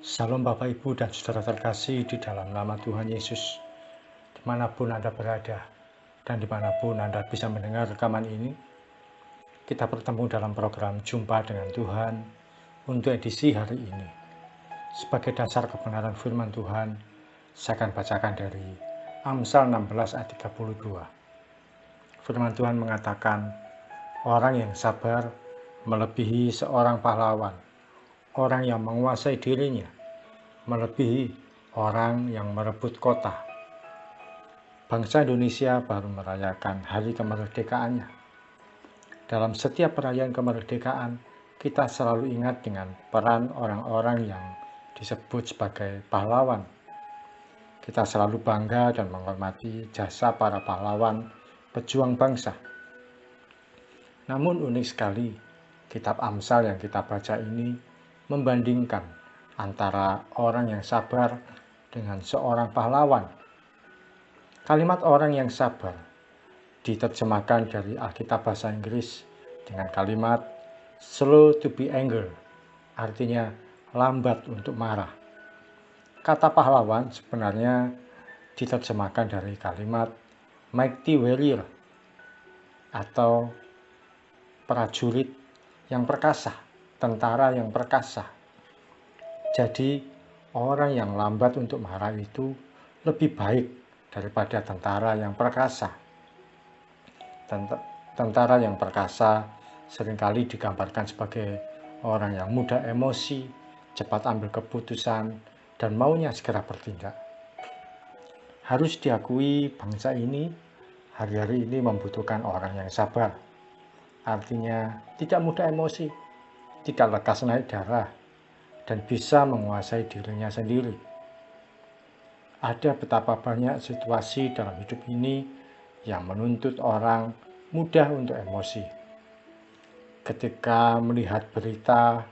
Salam Bapak Ibu dan Saudara terkasih di dalam nama Tuhan Yesus, dimanapun Anda berada dan dimanapun Anda bisa mendengar rekaman ini. Kita bertemu dalam program Jumpa dengan Tuhan untuk edisi hari ini. Sebagai dasar kebenaran firman Tuhan, saya akan bacakan dari Amsal 16 ayat 32. Firman Tuhan mengatakan, orang yang sabar melebihi seorang pahlawan, orang yang menguasai dirinya melebihi orang yang merebut kota. Bangsa Indonesia baru merayakan hari kemerdekaannya. Dalam setiap perayaan kemerdekaan, kita selalu ingat dengan peran orang-orang yang disebut sebagai pahlawan. Kita selalu bangga dan menghormati jasa para pahlawan pejuang bangsa. Namun unik sekali, kitab Amsal yang kita baca ini membandingkan antara orang yang sabar dengan seorang pahlawan. Kalimat orang yang sabar diterjemahkan dari Alkitab bahasa Inggris dengan kalimat slow to be angry, artinya lambat untuk marah. Kata pahlawan sebenarnya diterjemahkan dari kalimat mighty warrior atau prajurit yang perkasa, tentara yang perkasa. Jadi orang yang lambat untuk marah itu lebih baik daripada tentara yang perkasa. Tentara yang perkasa seringkali digambarkan sebagai orang yang mudah emosi, cepat ambil keputusan, dan maunya segera bertindak. Harus diakui bangsa ini hari-hari ini membutuhkan orang yang sabar. Artinya tidak mudah emosi, tidak lekas naik darah, dan bisa menguasai dirinya sendiri. Ada betapa banyak situasi dalam hidup ini yang menuntut orang mudah untuk emosi. Ketika melihat berita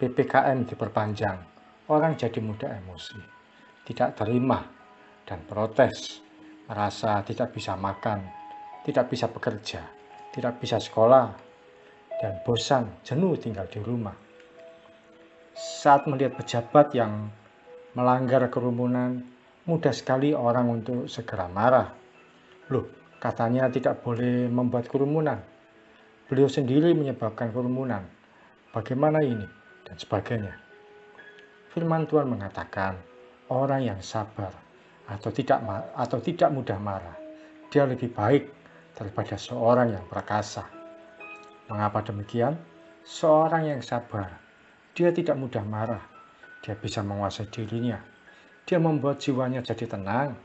PPKM diperpanjang, orang jadi mudah emosi, tidak terima dan protes, merasa tidak bisa makan, tidak bisa bekerja, tidak bisa sekolah, dan bosan, jenuh tinggal di rumah. Saat melihat pejabat yang melanggar kerumunan, mudah sekali orang untuk segera marah. Loh, katanya tidak boleh membuat kerumunan. Beliau sendiri menyebabkan kerumunan. Bagaimana ini? Dan sebagainya. Firman Tuhan mengatakan, orang yang sabar atau tidak mudah marah, dia lebih baik daripada seorang yang perkasa. Mengapa demikian? Seorang yang sabar, dia tidak mudah marah, dia bisa menguasai dirinya, dia membuat jiwanya jadi tenang,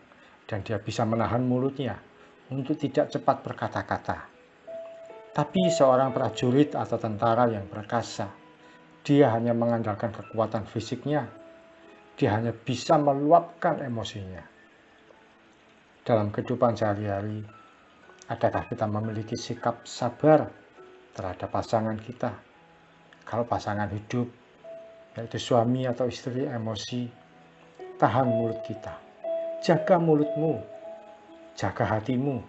dan dia bisa menahan mulutnya untuk tidak cepat berkata-kata. Tapi seorang prajurit atau tentara yang perkasa, dia hanya mengandalkan kekuatan fisiknya, dia hanya bisa meluapkan emosinya. Dalam kehidupan sehari-hari, adakah kita memiliki sikap sabar terhadap pasangan kita? Kalau pasangan hidup, yaitu suami atau istri emosi, tahan mulut kita. Jaga mulutmu, jaga hatimu,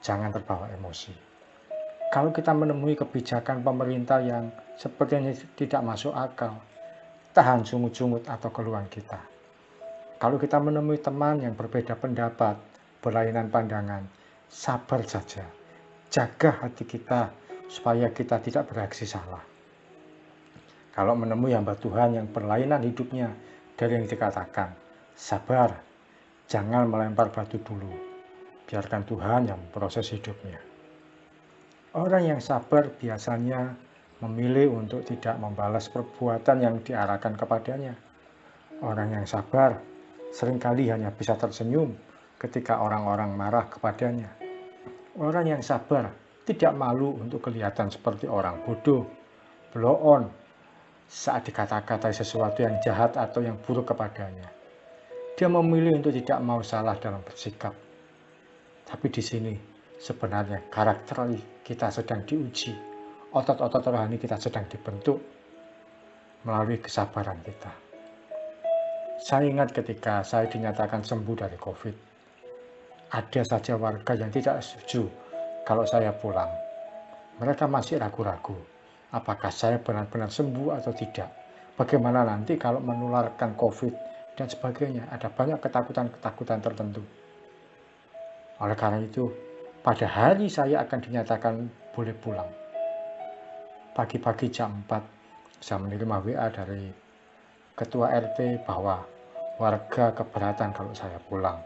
jangan terbawa emosi. Kalau kita menemui kebijakan pemerintah yang sepertinya tidak masuk akal, tahan sungut-sungut atau keluhan kita. Kalau kita menemui teman yang berbeda pendapat, berlainan pandangan, sabar saja. Jaga hati kita supaya kita tidak bereaksi salah. Kalau menemui hamba Tuhan yang berlainan hidupnya dari yang dikatakan, sabar, jangan melempar batu dulu. Biarkan Tuhan yang memproses hidupnya. Orang yang sabar biasanya memilih untuk tidak membalas perbuatan yang diarahkan kepadanya. Orang yang sabar seringkali hanya bisa tersenyum ketika orang-orang marah kepadanya. Orang yang sabar tidak malu untuk kelihatan seperti orang bodoh, blow on, saat dikata-katai sesuatu yang jahat atau yang buruk kepadanya. Dia memilih untuk tidak mau salah dalam bersikap. Tapi di sini sebenarnya karakter kita sedang diuji. Otot-otot rohani kita sedang dibentuk melalui kesabaran kita. Saya ingat ketika saya dinyatakan sembuh dari COVID. Ada saja warga yang tidak setuju kalau saya pulang. Mereka masih ragu-ragu. Apakah saya benar-benar sembuh atau tidak? Bagaimana nanti kalau menularkan COVID dan sebagainya? Ada banyak ketakutan-ketakutan tertentu. Oleh karena itu, pada hari saya akan dinyatakan boleh pulang. Pagi-pagi jam 4, saya menerima WA dari ketua RT bahwa warga keberatan kalau saya pulang.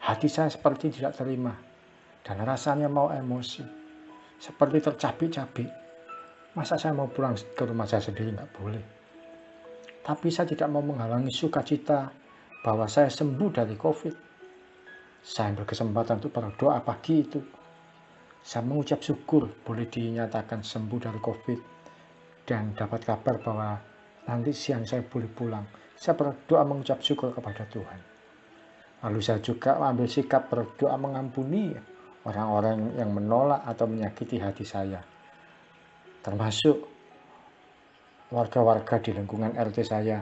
Hati saya seperti tidak terima dan rasanya mau emosi, seperti tercabik-cabik. Masa saya mau pulang ke rumah saya sendiri? Nggak boleh. Tapi saya tidak mau menghalangi sukacita bahwa saya sembuh dari COVID. Saya berkesempatan untuk berdoa pagi itu. Saya mengucap syukur boleh dinyatakan sembuh dari COVID dan dapat kabar bahwa nanti siang saya boleh pulang. Saya berdoa mengucap syukur kepada Tuhan. Lalu saya juga ambil sikap berdoa mengampuni orang-orang yang menolak atau menyakiti hati saya. Termasuk warga-warga di lingkungan RT saya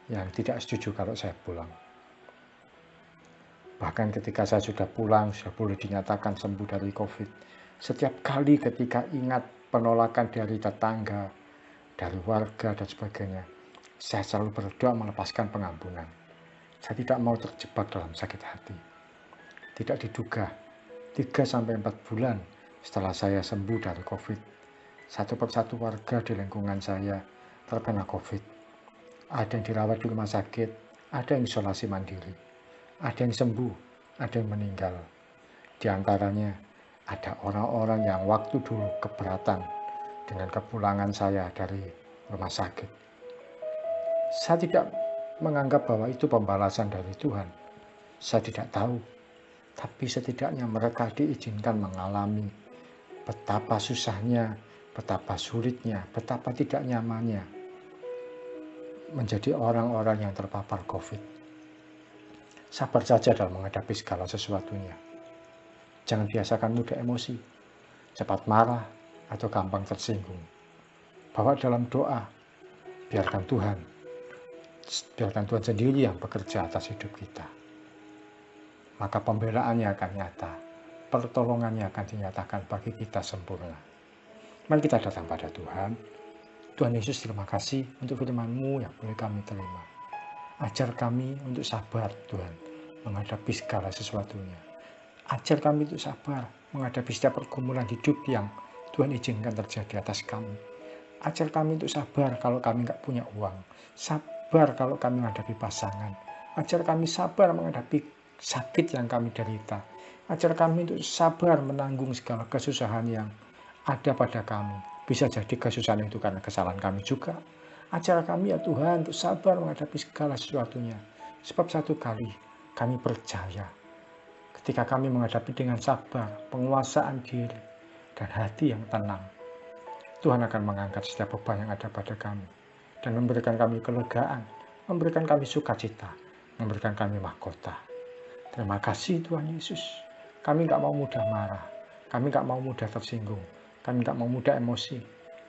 yang tidak setuju kalau saya pulang. Bahkan ketika saya sudah pulang, sudah boleh dinyatakan sembuh dari COVID. Setiap kali ketika ingat penolakan dari tetangga, dari warga dan sebagainya, saya selalu berdoa melepaskan pengampunan. Saya tidak mau terjebak dalam sakit hati. Tidak diduga, 3-4 bulan setelah saya sembuh dari COVID, satu persatu warga di lingkungan saya terkena COVID. Ada yang dirawat di rumah sakit, ada yang isolasi mandiri, ada yang sembuh, ada yang meninggal. Di antaranya ada orang-orang yang waktu dulu keberatan dengan kepulangan saya dari rumah sakit. Saya tidak menganggap bahwa itu pembalasan dari Tuhan. Saya tidak tahu. Tapi setidaknya mereka diizinkan mengalami betapa susahnya, betapa sulitnya, betapa tidak nyamannya menjadi orang-orang yang terpapar COVID. Sabar saja dalam menghadapi segala sesuatunya. Jangan biasakan mudah emosi, cepat marah, atau gampang tersinggung. Bawa dalam doa, biarkan Tuhan sendiri yang bekerja atas hidup kita. Maka pembelaannya akan nyata, pertolongannya akan dinyatakan bagi kita sempurna. Mari kita datang pada Tuhan. Tuhan Yesus, terima kasih untuk firman-Mu yang boleh kami terima. Ajar kami untuk sabar, Tuhan, menghadapi segala sesuatunya. Ajar kami untuk sabar menghadapi setiap pergumulan hidup yang Tuhan izinkan terjadi atas kami. Ajar kami untuk sabar kalau kami nggak punya uang. Sabar kalau kami menghadapi pasangan. Ajar kami sabar menghadapi sakit yang kami derita. Ajar kami untuk sabar menanggung segala kesusahan yang ada pada kami. Bisa jadi kesusahan itu karena kesalahan kami juga. Ajar kami ya Tuhan untuk sabar menghadapi segala sesuatunya. Sebab satu kali kami percaya ketika kami menghadapi dengan sabar, penguasaan diri, dan hati yang tenang, Tuhan akan mengangkat setiap beban yang ada pada kami dan memberikan kami kelegaan, memberikan kami sukacita, memberikan kami mahkota. Terima kasih Tuhan Yesus. Kami nggak mau mudah marah, kami nggak mau mudah tersinggung, kami nggak mau mudah emosi,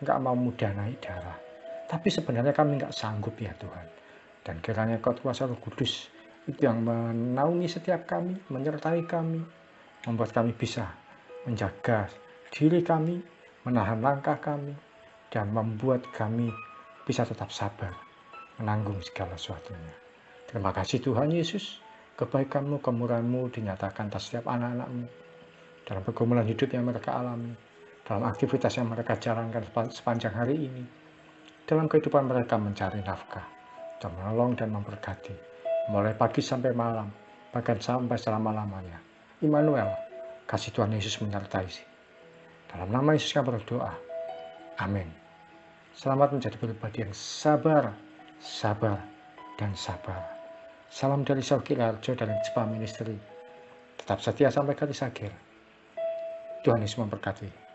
nggak mau mudah naik darah. Tapi sebenarnya kami nggak sanggup ya Tuhan. Dan kiranya Kau kuasa Roh Kudus itu yang menaungi setiap kami, menyertai kami, membuat kami bisa menjaga diri kami, menahan langkah kami, dan membuat kami bisa tetap sabar, menanggung segala sesuatunya. Terima kasih Tuhan Yesus. Kebaikan-Mu, kemurahan-Mu dinyatakan atas setiap anak-anak-Mu dalam pergumulan hidup yang mereka alami, dalam aktivitas yang mereka jalankan sepanjang hari ini, dalam kehidupan mereka mencari nafkah, dan menolong dan memberkati, mulai pagi sampai malam, bahkan sampai selama-lamanya. Immanuel, kasih Tuhan Yesus menyertai. Dalam nama Yesus kami berdoa. Amin. Selamat menjadi pribadi yang sabar, sabar, dan sabar. Salam dari Sauki Larjo dari Cepa Ministry. Tetap setia sampai garis akhir. Tuhan Yesus memberkati.